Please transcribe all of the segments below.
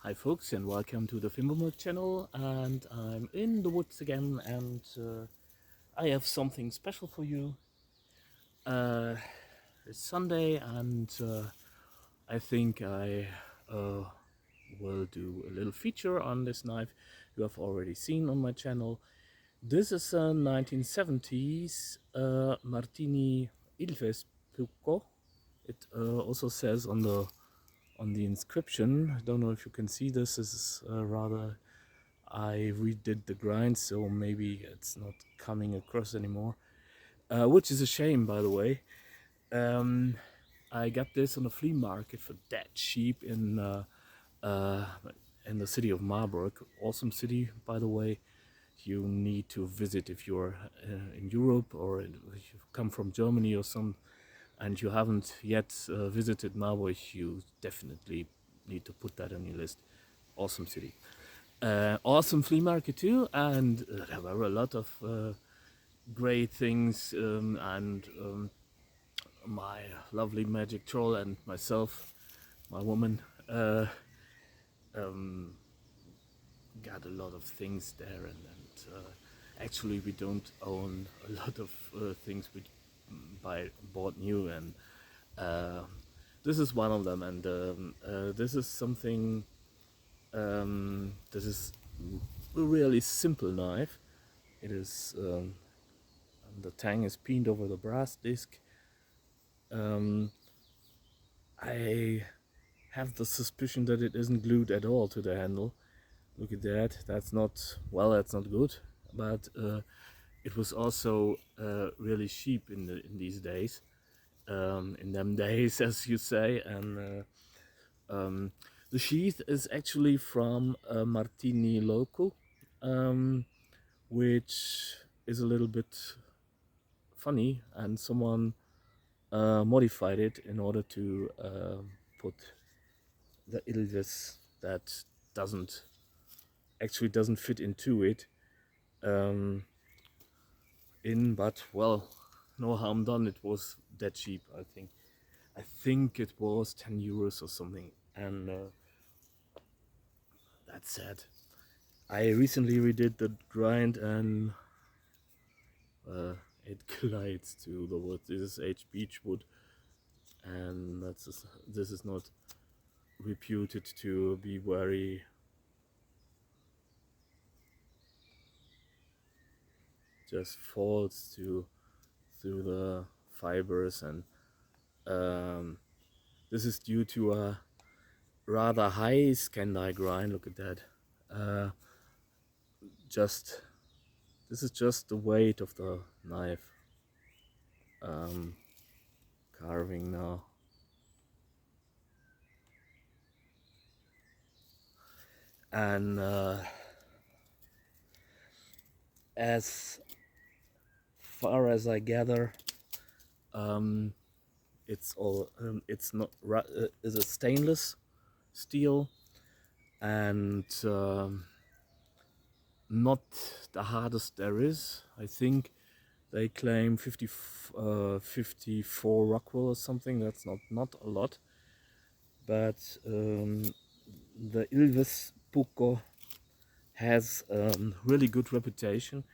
Hi folks, and welcome to the Fimbermilk channel, and I'm in the woods again, and I have something special for you. It's Sunday, and I think I will do a little feature on this knife you have already seen on my channel. This is a 1970s Martini Ilves Pucco. It also says on the inscription, I don't know if you can see this, this is rather, I redid the grind, so maybe it's not coming across anymore, which is a shame, by the way. I got this on the flea market for that cheap uh, in the city of Marburg. Awesome city, by the way. You need to visit if you're in Europe, or if you come from Germany or some, and you haven't yet visited Marburg. You definitely need to put that on your list. Awesome city. Awesome flea market too, and there were a lot of great things, and my lovely magic troll and myself, my woman, um, got a lot of things there, and actually we don't own a lot of things we bought new, and uh, this is one of them, and this is something, this is a really simple knife. It is the tang is pinned over the brass disc. I have the suspicion that it isn't glued at all to the handle. Look at that. That's not, well, that's not good. But it was also really cheap in these days, in them days, as you say. And the sheath is actually from Martini Local, which is a little bit funny, and someone modified it in order to put the Ilves that doesn't fit into it in, but well, no harm done. It was that cheap. I think it was 10 euros or something, and that's sad. I recently redid the grind, and it glides to the wood. This is H beech wood, and this is not reputed to be very, just falls through the fibers, and this is due to a rather high Scandi grind. Look at that. uh, just This is just the weight of the knife carving now. And as far as I gather, it's not is a stainless steel, and not the hardest there is. I think they claim 54 Rockwell or something. That's not a lot, but the Ilves Pucco has a really good reputation,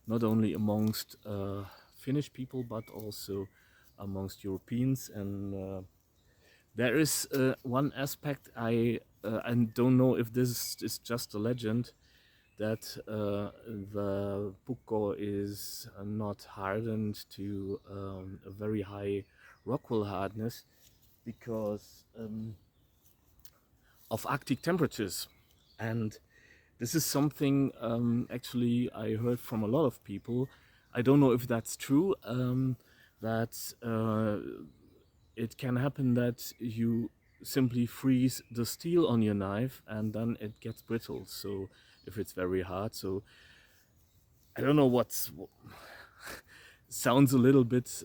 not only amongst Finnish people but also amongst Europeans. And there is one aspect, I don't know if this is just a legend, that the Pucco is not hardened to a very high Rockwell hardness because of Arctic temperatures. And this is something actually I heard from a lot of people. I don't know if that's true, that it can happen that you simply freeze the steel on your knife and then it gets brittle. So if it's very hard, so I don't know sounds a little bit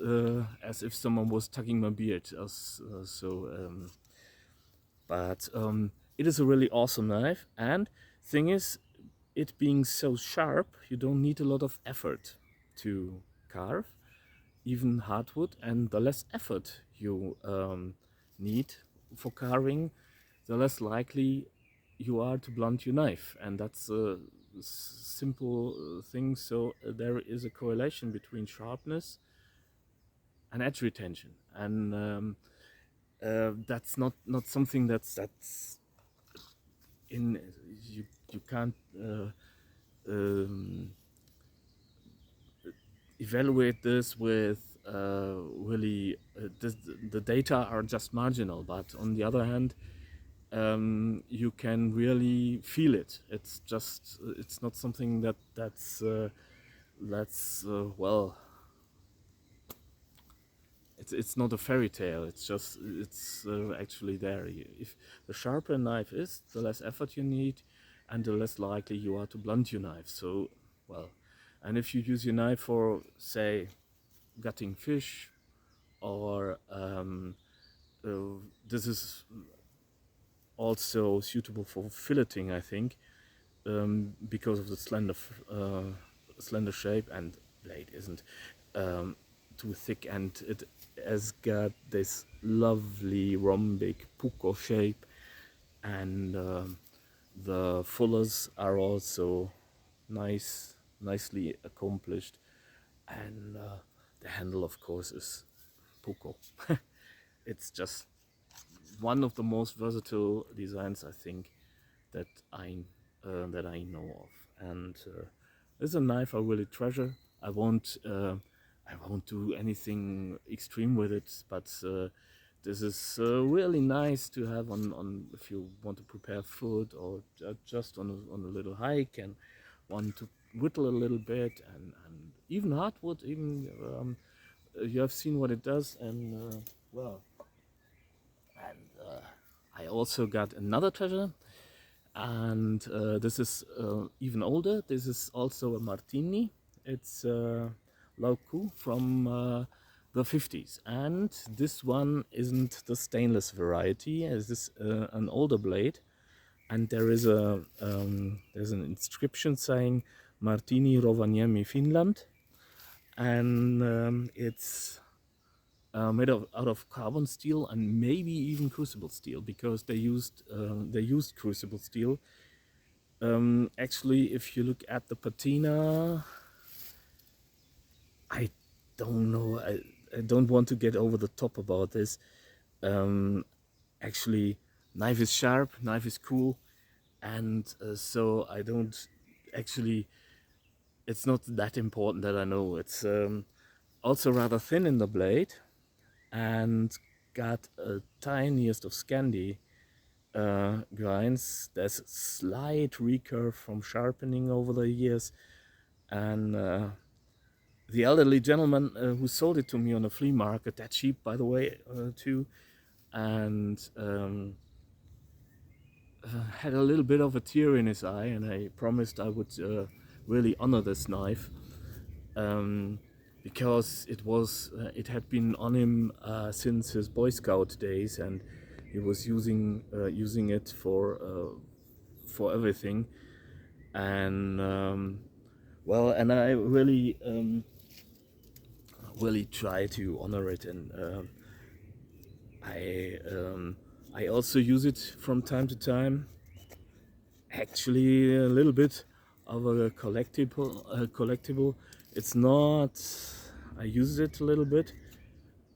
as if someone was tugging my beard. But it is a really awesome knife, and thing is, it being so sharp, you don't need a lot of effort to carve, even hardwood, and the less effort you need for carving, the less likely you are to blunt your knife, and that's a simple thing. So there is a correlation between sharpness and edge retention, and that's not something that's in you can't um, evaluate this with really the data are just marginal, but on the other hand, you can really feel it. It's just it's not something that's well, it's not a fairy tale. It's just it's actually there. If the sharper a knife is, the less effort you need, and the less likely you are to blunt your knife. So, well, and if you use your knife for, say, gutting fish, or this is also suitable for filleting, I think, because of the slender shape, and blade isn't too thick, and it has got this lovely rhombic puko shape, and the fullers are also nicely accomplished, and the handle, of course, is puko. It's just one of the most versatile designs, I think, that I know of, and it's a knife I really treasure. I won't do anything extreme with it, but this is really nice to have on if you want to prepare food, or just on a little hike and want to whittle a little bit, and even hardwood. Even you have seen what it does, and well, and I also got another treasure, and this is even older. This is also a Martini. It's Lauku from the 50s, and this one isn't the stainless variety. This is an older blade, and there's an inscription saying Martini Rovaniemi, Finland, and it's made out of carbon steel and maybe even crucible steel, because they used crucible steel. Actually, if you look at the patina, I don't know. I don't want to get over the top about this. Actually, knife is sharp, knife is cool, and so I don't actually. It's not that important that I know. It's also rather thin in the blade, and got a tiniest of Scandi grinds. There's a slight recurve from sharpening over the years, and the elderly gentleman who sold it to me on a flea market, that cheap, by the way, too, and had a little bit of a tear in his eye, and I promised I would really honor this knife. Because it had been on him since his Boy Scout days, and he was using it for everything, and well, and I really try to honor it, and I also use it from time to time. Actually, a little bit of a collectible. It's not. I use it a little bit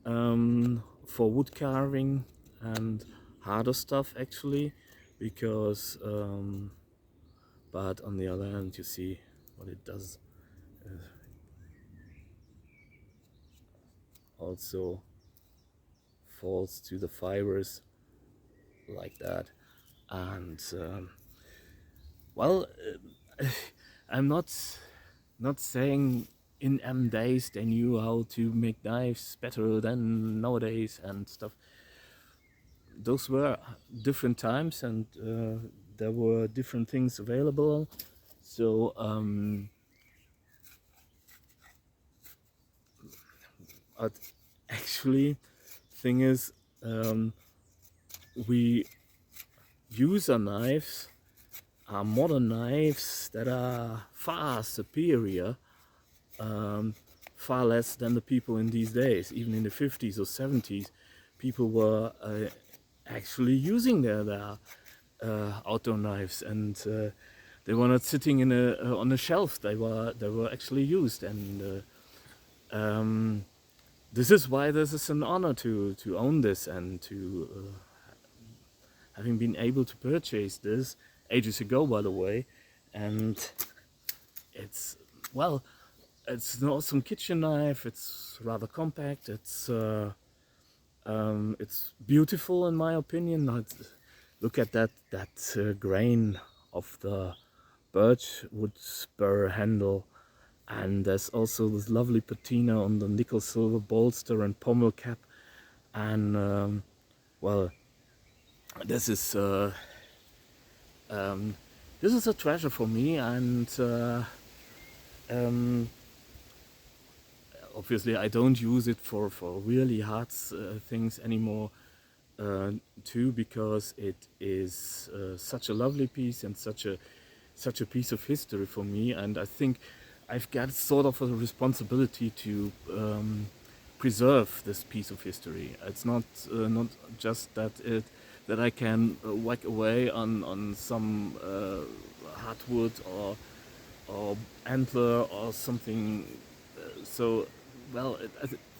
for wood carving and harder stuff, actually, because. But on the other hand, you see what it does. Also falls to the fibers like that, and well, I'm not saying in M days they knew how to make knives better than nowadays and stuff. Those were different times, and there were different things available. So but actually, thing is, we use our knives, our modern knives, that are far superior, far less than the people in these days. Even in the 50s or 70s, people were actually using their outdoor knives, and they were not sitting in on a shelf. They were actually used, and this is why this is an honor to own this and to having been able to purchase this ages ago, by the way, and it's well, it's an awesome kitchen knife. It's rather compact. It's beautiful in my opinion. Look at that grain of the birch wood spur handle, and there's also this lovely patina on the nickel silver bolster and pommel cap, and well, this is um, this is a treasure for me, and um, obviously I don't use it for really hard things anymore too, because it is such a lovely piece and such a piece of history for me, and I think I've got sort of a responsibility to preserve this piece of history. It's not just that I can whack away on some hardwood or antler or something. So, well,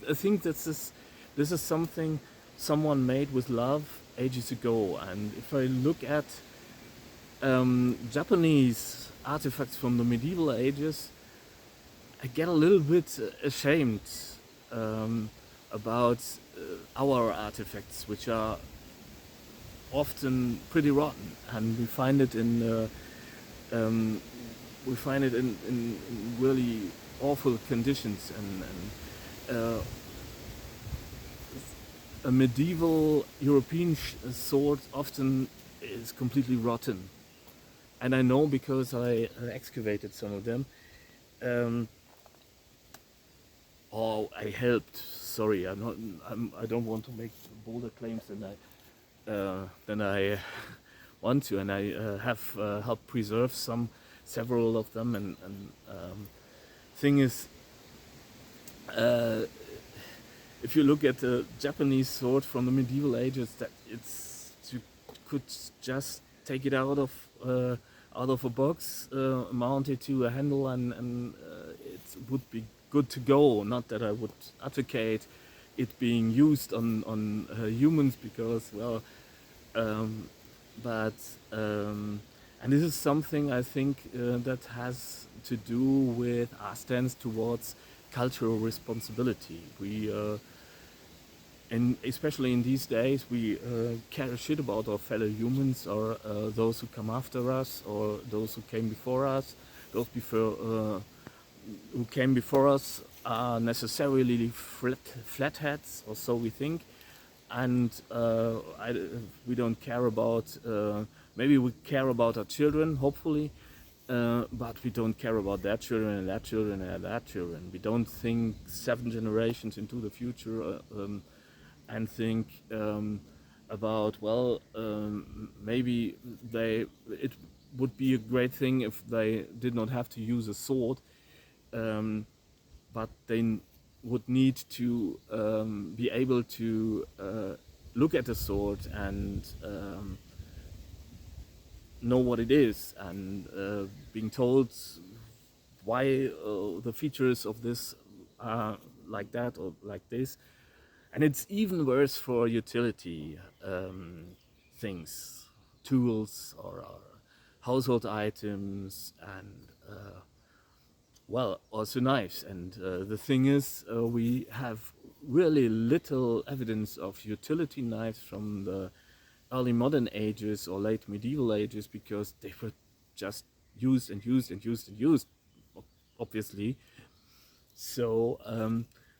I think this is something someone made with love ages ago. And if I look at Japanese artifacts from the medieval ages, I get a little bit ashamed about our artifacts, which are often pretty rotten, and um, we find it in really awful conditions, and a medieval European sword often is completely rotten, and I know because I excavated some of them, um, or I helped. Sorry, I don't want to make bolder claims than I want to, and I have helped preserve several of them, and thing is, uh, if you look at the Japanese sword from the medieval ages, that you could just take it out of a box, mount it to a handle, and it would be good to go. Not that I would advocate it being used on humans, because well, um, but and this is something I think that has to do with our stance towards cultural responsibility. And especially in these days, we care a shit about our fellow humans, or those who come after us, or those who came before us. Those who came before us are necessarily flatheads, or so we think, and we don't care about. Maybe we care about our children, hopefully, but we don't care about their children and their children and their children. We don't think 7 generations into the future. And think about, well, maybe it would be a great thing if they did not have to use a sword, um, but they would need to be able to look at the sword and know what it is, and being told why the features of this are like that or like this. And it's even worse for utility things, tools, or household items, and well, also knives. And the thing is, we have really little evidence of utility knives from the early modern ages or late medieval ages, because they were just used and used and used and used, obviously. So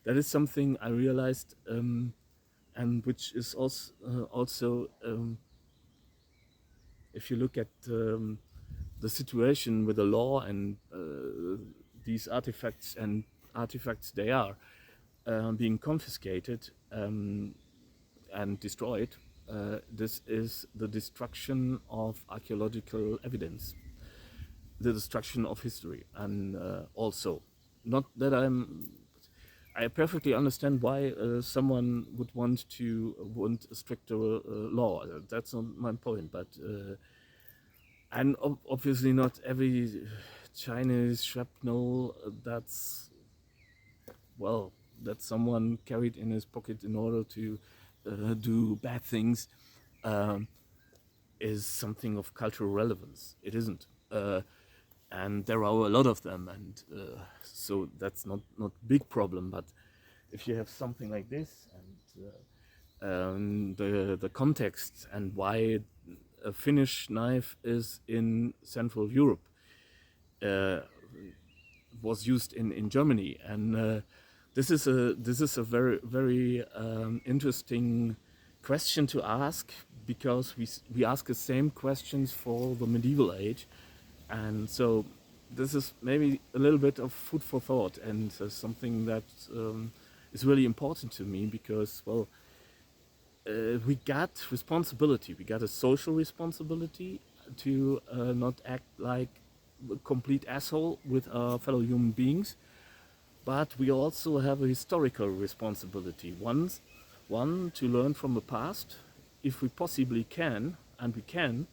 that is something I realized, and which is also if you look at the situation with the law and these artifacts, they are being confiscated and destroyed. This is the destruction of archaeological evidence, the destruction of history, and also, not that I'm I perfectly understand why someone would want a stricter law. That's not my point, but and obviously not every Chinese shrapnel that's well that someone carried in his pocket in order to do bad things um, is something of cultural relevance. It isn't. And there are a lot of them, and so that's not big problem. But if you have something like this, and the context and why a Finnish knife is in Central Europe uh, was used in Germany, and this is a very interesting question to ask, because we ask the same questions for the medieval age, and so this is maybe a little bit of food for thought, and something that is really important to me, because well, we got responsibility. We got a social responsibility to not act like a complete asshole with our fellow human beings, but we also have a historical responsibility. One to learn from the past, if we possibly can, and we can,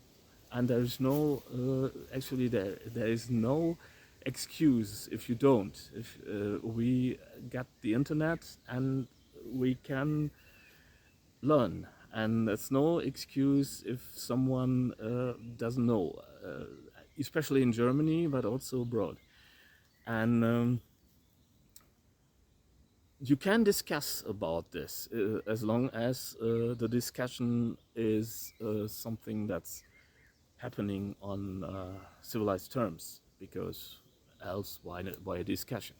and there is no actually there is no excuse if you don't. If we got the internet and we can learn, and it's no excuse if someone doesn't know, especially in Germany, but also abroad. And you can discuss about this as long as the discussion is something that's happening on civilized terms, because else why a discussion?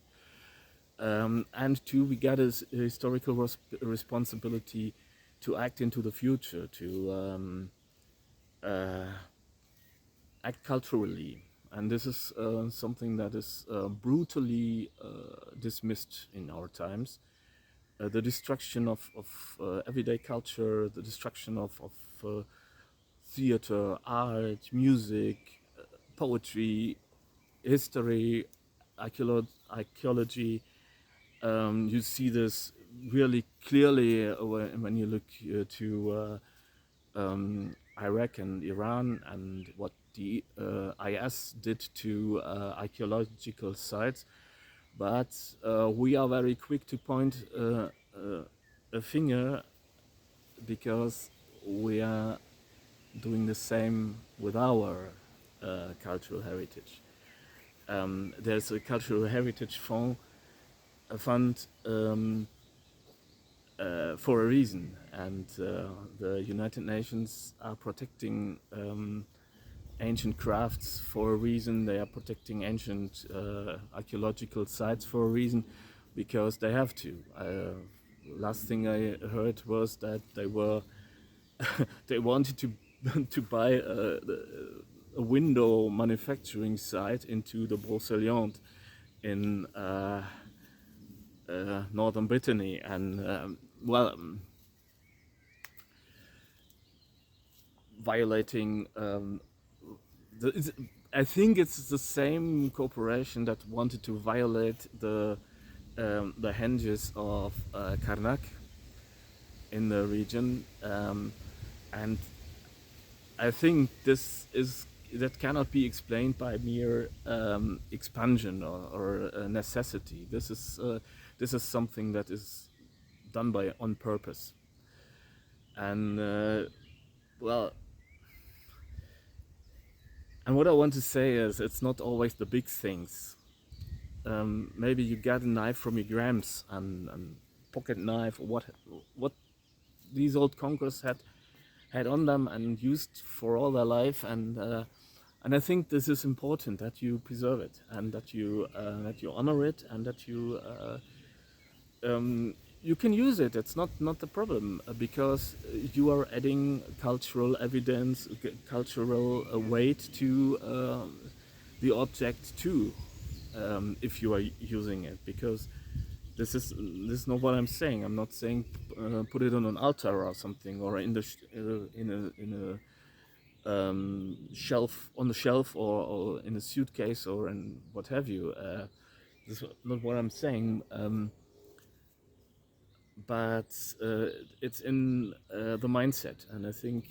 And two, we got a historical responsibility to act into the future, to uh, act culturally. And this is something that is brutally dismissed in our times. The destruction of everyday culture, the destruction of theater, art, music, poetry, history, archaeology. You see this really clearly when you look to Iraq and Iran, and what the IS did to archaeological sites. But we are very quick to point a finger, because we are doing the same with our cultural heritage. There's a cultural heritage fund for a reason, and the United Nations are protecting ancient crafts for a reason. They are protecting ancient archaeological sites for a reason, because they have to. Last thing I heard was that they were they wanted to to buy a window manufacturing site into the Brocéliande in northern Brittany, and violating I think it's the same corporation that wanted to violate the hinges of Karnak in the region, and I think that cannot be explained by mere expansion or necessity. This is something that is done by on purpose, and well, and what I want to say is, it's not always the big things. Maybe you got a knife from your grams, and pocket knife, or what these old conquerors had on them and used for all their life, and I think this is important, that you preserve it, and that you honor it, and that you can use it. It's not the problem, because you are adding cultural evidence, cultural weight to the object too, if you are using it. Because this is not what I'm saying. I'm not saying put it on an altar or something, or in the in a shelf, on the shelf, or in a suitcase, or in what have you. This is not what I'm saying. but it's in the mindset, and I think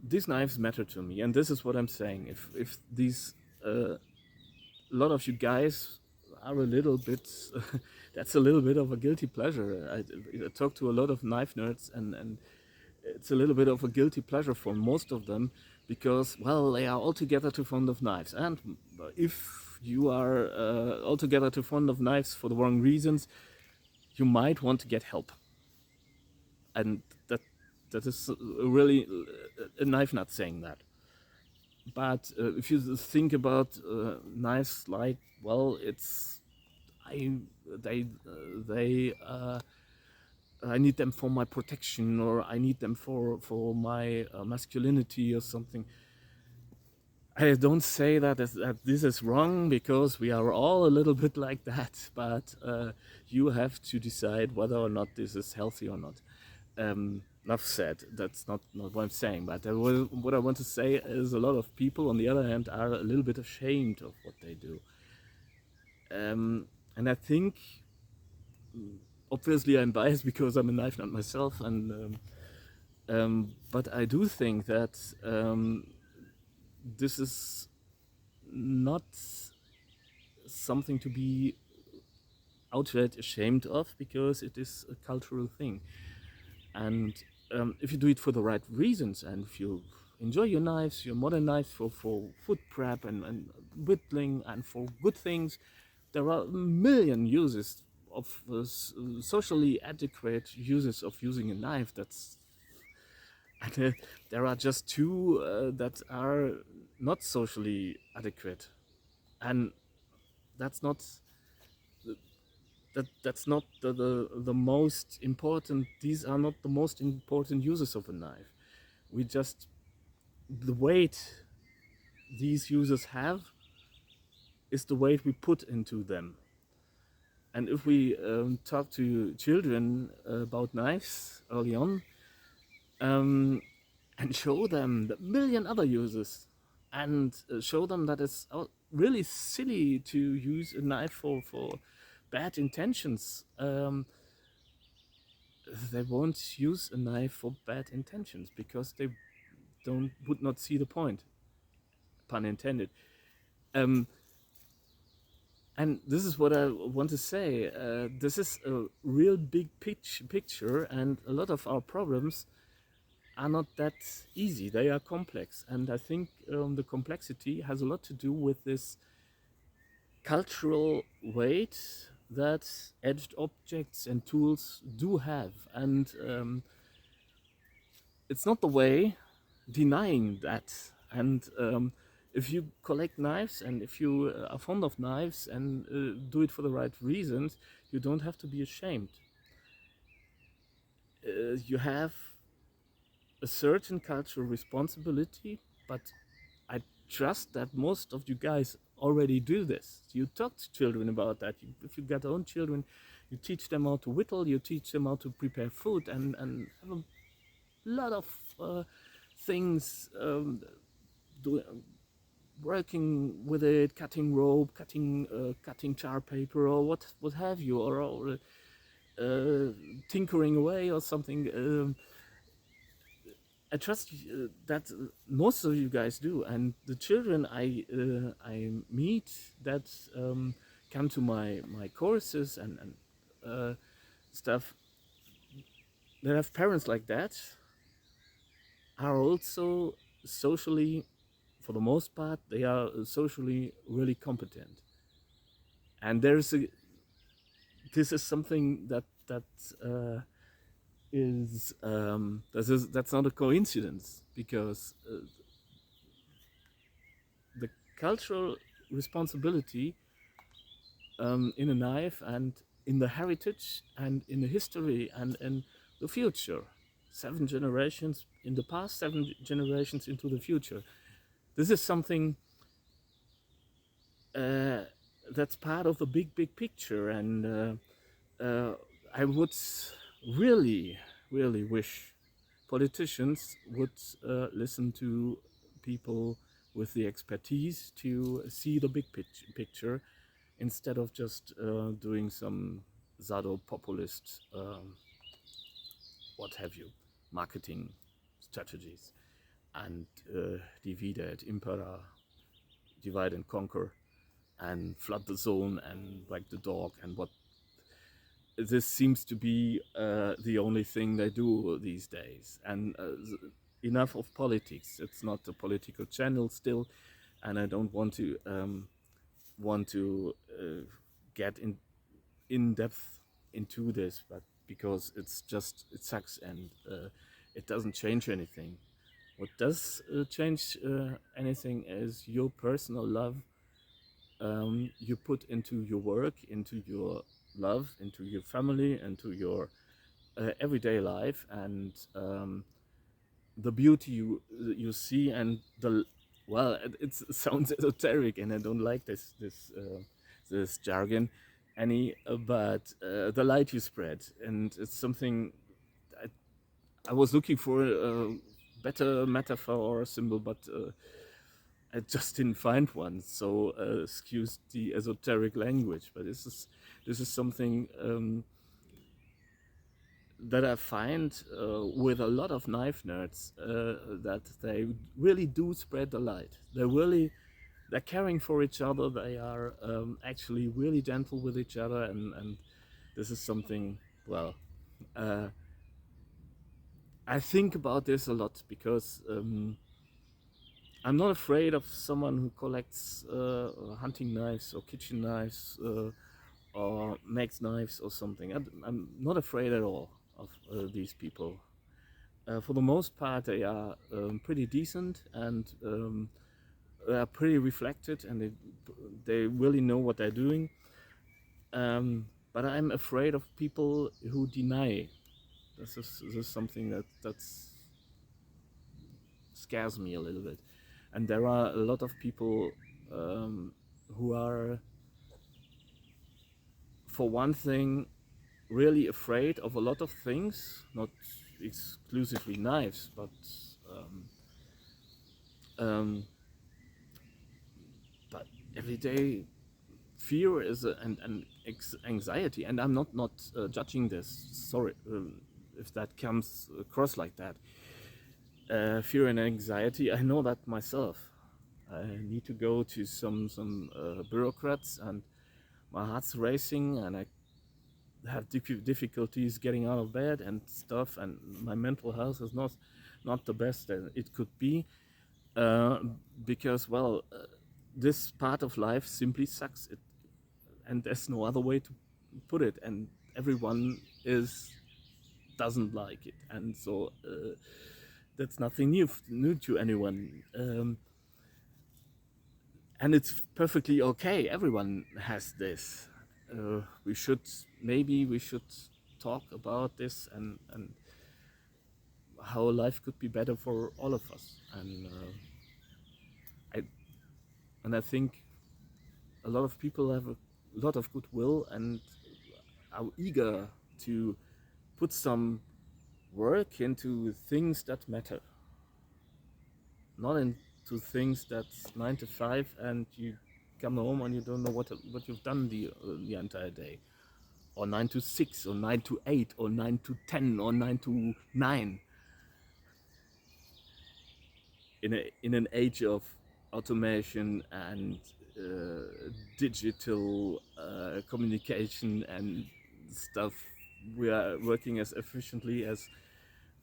these knives matter to me, and this is what I'm saying. If these a lot of you guys are a little bit that's a little bit of a guilty pleasure. I talk to a lot of knife nerds, and it's a little bit of a guilty pleasure for most of them, because, well, they are altogether too fond of knives. And if you are altogether too fond of knives for the wrong reasons, you might want to get help. And that is really a knife nut saying that. But if you think about knives, like, well, it's I they I need them for my protection, or I need them for my masculinity or something. I don't say that this is wrong, because we are all a little bit like that, but you have to decide whether or not this is healthy or not. Enough said. That's not what I'm saying. But what I want to say is, a lot of people, on the other hand, are a little bit ashamed of what they do. And I think, obviously, I'm biased because I'm a knife nut myself, and but I do think that this is not something to be outright ashamed of, because it is a cultural thing. And if you do it for the right reasons, and if you enjoy your knives, your modern knives, for food prep and whittling and for good things, there are a million uses of socially adequate uses of using a knife. And there are just two that are not socially adequate, and that's not that's not the most important. These are not the most important uses of a knife. We just, the weight these users have is the weight we put into them. And if we talk to children about knives early on, and show them the million other uses, and show them that it's really silly to use a knife for bad intentions, they won't use a knife for bad intentions, because they would not see the point, pun intended. Um, and this is what I want to say. This is a real big picture, and a lot of our problems are not that easy. They are complex, and I think the complexity has a lot to do with this cultural weight that edged objects and tools do have. And it's not the way denying that. And if you collect knives, and if you are fond of knives, and do it for the right reasons, you don't have to be ashamed. You have a certain cultural responsibility, but I trust that most of you guys already do this. You talk to children about that. If you got own children, you teach them how to whittle, you teach them how to prepare food, and have a lot of things, doing, working with it, cutting rope, cutting char paper, or what have you, or tinkering away or something. I trust that most of you guys do, and the children I meet that come to my courses and stuff, that have parents like that, are also socially, for the most part, they are socially really competent. And this is something uh, that's not a coincidence, because the cultural responsibility in a knife, and in the heritage, and in the history, and in the future, 7 generations in the past, 7 generations into the future. This is something uh, that's part of the big picture, and I would really, really wish politicians would listen to people with the expertise to see the big picture, instead of just doing some Sado populist, what have you, marketing strategies, and divide et impera, divide and conquer, and flood the zone and wag the dog, and what this seems to be the only thing they do these days. And enough of politics. It's not a political channel still, and I don't want to get in depth into this, but because it's just it sucks and it doesn't change anything. What does change anything is your personal love you put into your work, into your love, into your family, into your everyday life, and the beauty you see, and the well, it sounds esoteric, and I don't like this jargon any, but the light you spread, and it's something I was looking for a better metaphor or a symbol, but I just didn't find one. So excuse the esoteric language, but this is something that I find with a lot of knife nerds that they really do spread the light. They're caring for each other. They are actually really gentle with each other, and this is something. Well, uh, I think about this a lot because I'm not afraid of someone who collects hunting knives or kitchen knives or makes knives or something. I'm not afraid at all of these people. For the most part, they are pretty decent and they are pretty reflected, and they really know what they're doing. But I'm afraid of people who deny. This is something that scares me a little bit. And there are a lot of people who are, for one thing, really afraid of a lot of things, not exclusively knives, but um, um, but everyday fear is and anxiety. And I'm not judging this. Sorry if that comes across like that. Fear and anxiety. I know that myself. I need to go to some bureaucrats, and my heart's racing, and I have difficulties getting out of bed and stuff, and my mental health is not the best that it could be, uh, because well, this part of life simply sucks. And there's no other way to put it, and everyone is doesn't like it, and so that's nothing new to anyone. And it's perfectly okay. Everyone has this. We should talk about this, and how life could be better for all of us. I I think a lot of people have a lot of goodwill and are eager to put some work into things that matter, not into things that's 9 to 5 and you come home and you don't know what you've done the entire day, or 9 to 6, or 9 to 8, or 9 to 10, or 9 to 9. In an age of automation and digital communication and stuff, we are working as efficiently as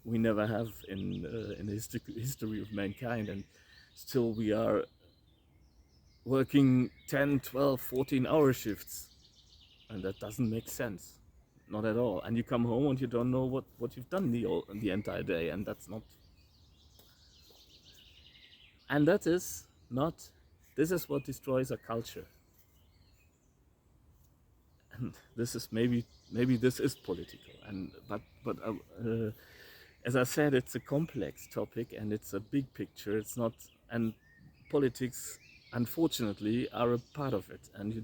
we never have in the history of mankind, and still we are working 10, 12, 14-hour shifts, and that doesn't make sense, not at all. And you come home and you don't know what you've done the entire day, and that's not, and that is not, this is what destroys a culture. And this is maybe this is political, and as I said, it's a complex topic and it's a big picture. It's not, and politics unfortunately are a part of it, and you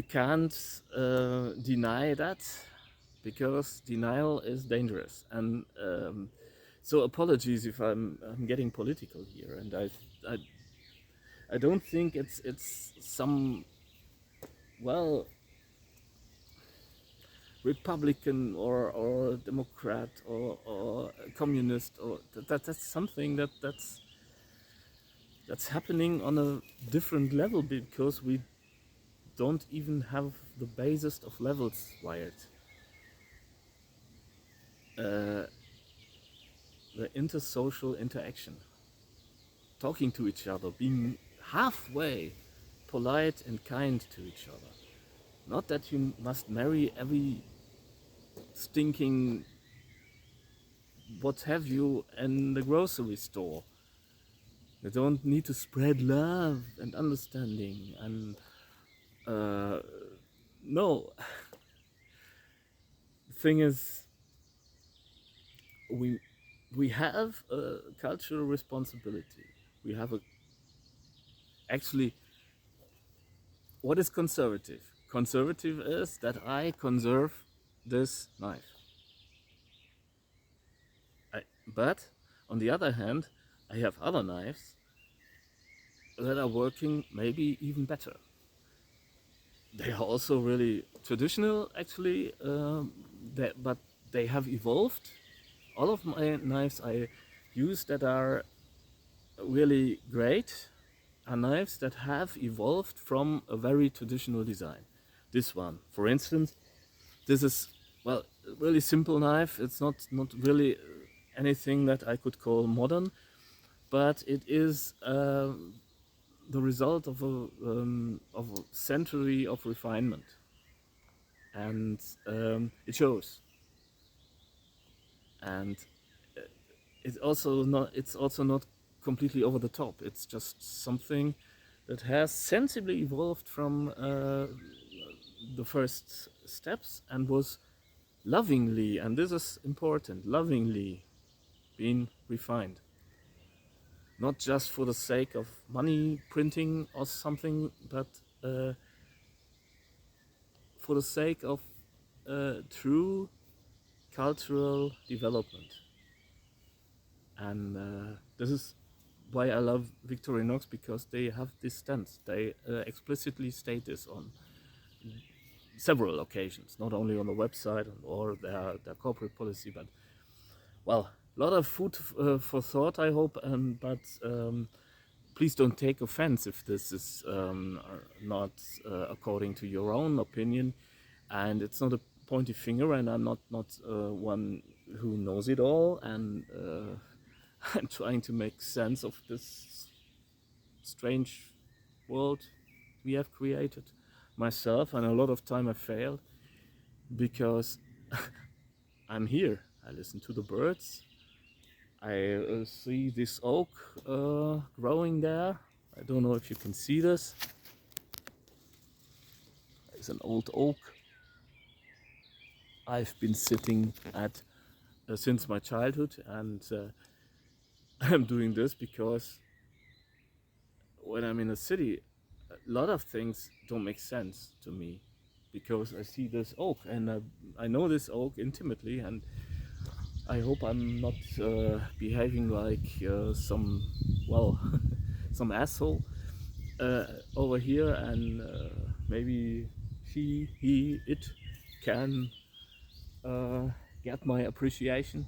can't deny that, because denial is dangerous. And so apologies if I'm getting political here, and I don't think it's some, well, Republican or Democrat or communist, or that's something that's happening on a different level, because we don't even have the basest of levels wired. Uh, the intersocial interaction, talking to each other, being halfway polite and kind to each other. Not that you must marry every stinking what have you in the grocery store. You don't need to spread love and understanding and no. The thing is, we have a cultural responsibility. We have a actually, what is conservative? Conservative is that I conserve this knife. But on the other hand, I have other knives that are working maybe even better. They are also really traditional, actually, but they have evolved. All of my knives I use that are really great are knives that have evolved from a very traditional design. This one, for instance, this is, well, a really simple knife. It's not really anything that I could call modern, but it is the result of a century of refinement, and it shows. And it's also not completely over the top. It's just something that has sensibly evolved from the first steps and was lovingly, and this is important, lovingly being refined. Not just for the sake of money printing or something, but for the sake of true cultural development. And this is why I love Victorinox, because they have this stance. They explicitly state this on several occasions, not only on the website or their corporate policy, but, well, a lot of food for thought, I hope, but please don't take offense if this is not according to your own opinion. And it's not a pointy finger, and I'm not one who knows it all, and I'm trying to make sense of this strange world we have created myself, and a lot of time I failed because I'm here. I listen to the birds. I see this oak growing there. I don't know if you can see this. It's an old oak I've been sitting at since my childhood, and I'm doing this because when I'm in a city, a lot of things don't make sense to me, because I see this oak and I know this oak intimately, and I hope I'm not behaving like some, well, some asshole over here, and maybe she, he, it can get my appreciation,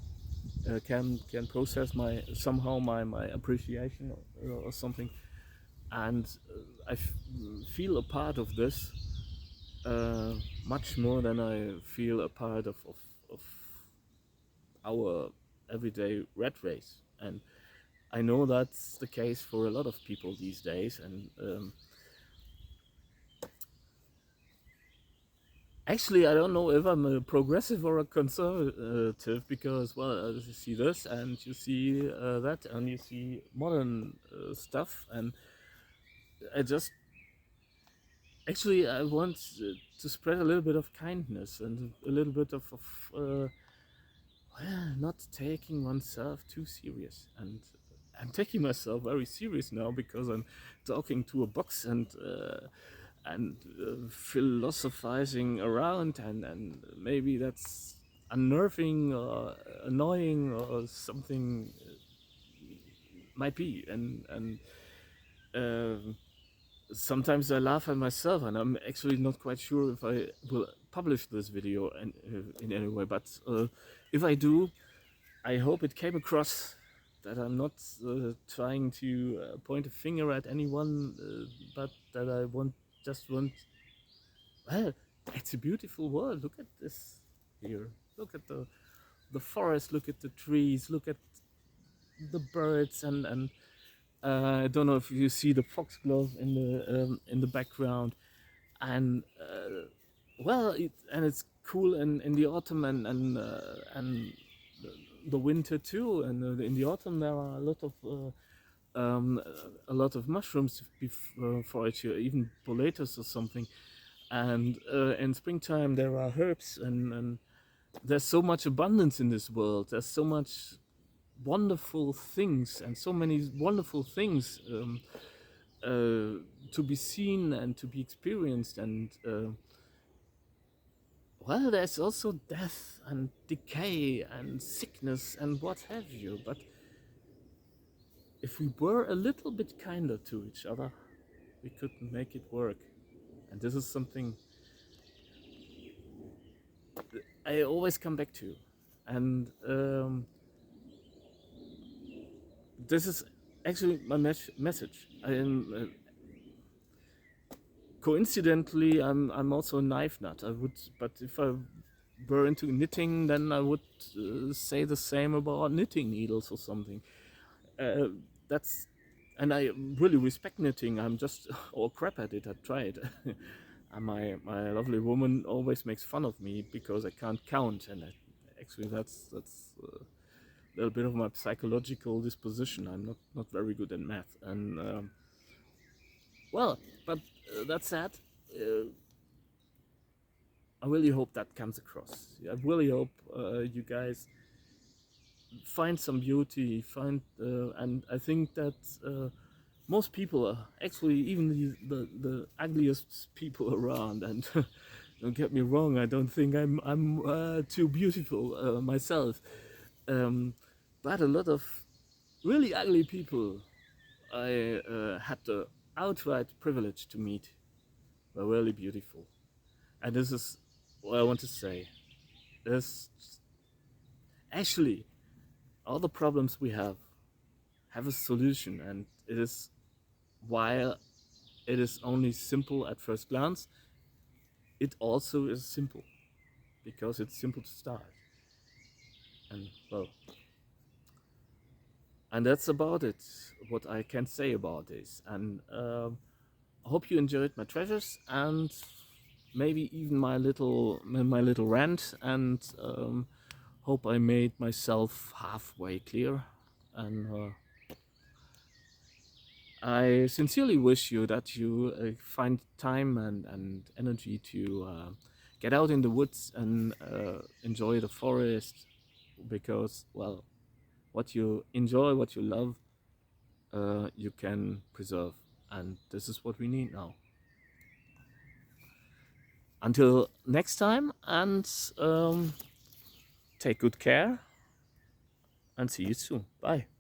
can process my somehow my appreciation or something, and I feel a part of this much more than I feel a part of our everyday rat race. And I know that's the case for a lot of people these days, and actually, I don't know if I'm a progressive or a conservative, because, well, you see this and you see that and you see modern stuff, and I just actually I want to spread a little bit of kindness and a little bit of well, not taking oneself too serious. And I'm taking myself very serious now, because I'm talking to a box and philosophizing around, and maybe that's unnerving or annoying or something, might be, and sometimes I laugh at myself, and I'm actually not quite sure if I will publish this video in any way, but if I do, I hope it came across that I'm not trying to point a finger at anyone, but that I just want. Well, it's a beautiful world. Look at this here. Look at the forest. Look at the trees. Look at the birds, and I don't know if you see the foxglove in the background, and well, it's cool in the autumn and the winter too. And in the autumn there are a lot of mushrooms for it here, even boletus or something. And in springtime there are herbs, and there's so much abundance in this world. There's so much wonderful things and so many wonderful things to be seen and to be experienced. And well, there's also death and decay and sickness and what have you. But if we were a little bit kinder to each other, we could make it work. And this is something I always come back to. And this is actually my message. Coincidentally, I'm also a knife nut. But if I were into knitting, then I would say the same about knitting needles or something. And I really respect knitting. I'm just all crap at it. I tried. And my lovely woman always makes fun of me because I can't count, and actually that's a little bit of my psychological disposition. I'm not very good at math, and well, but that said, I really hope that comes across. I really hope you guys find some beauty, and I think that most people are actually even the ugliest people around. And don't get me wrong, I don't think I'm too beautiful myself, but a lot of really ugly people I had the outright privilege to meet were really beautiful. And this is what I want to say. There's actually all the problems we have a solution, and it is, while it is only simple at first glance, it also is simple because it's simple to start. And well, and that's about it, what I can say about this. And I hope you enjoyed my treasures, and maybe even my little rant, and hope I made myself halfway clear. And I sincerely wish you that you find time and energy to get out in the woods and enjoy the forest, because, well, what you enjoy, what you love, you can preserve, and this is what we need now. Until next time, and take good care, and see you soon. Bye.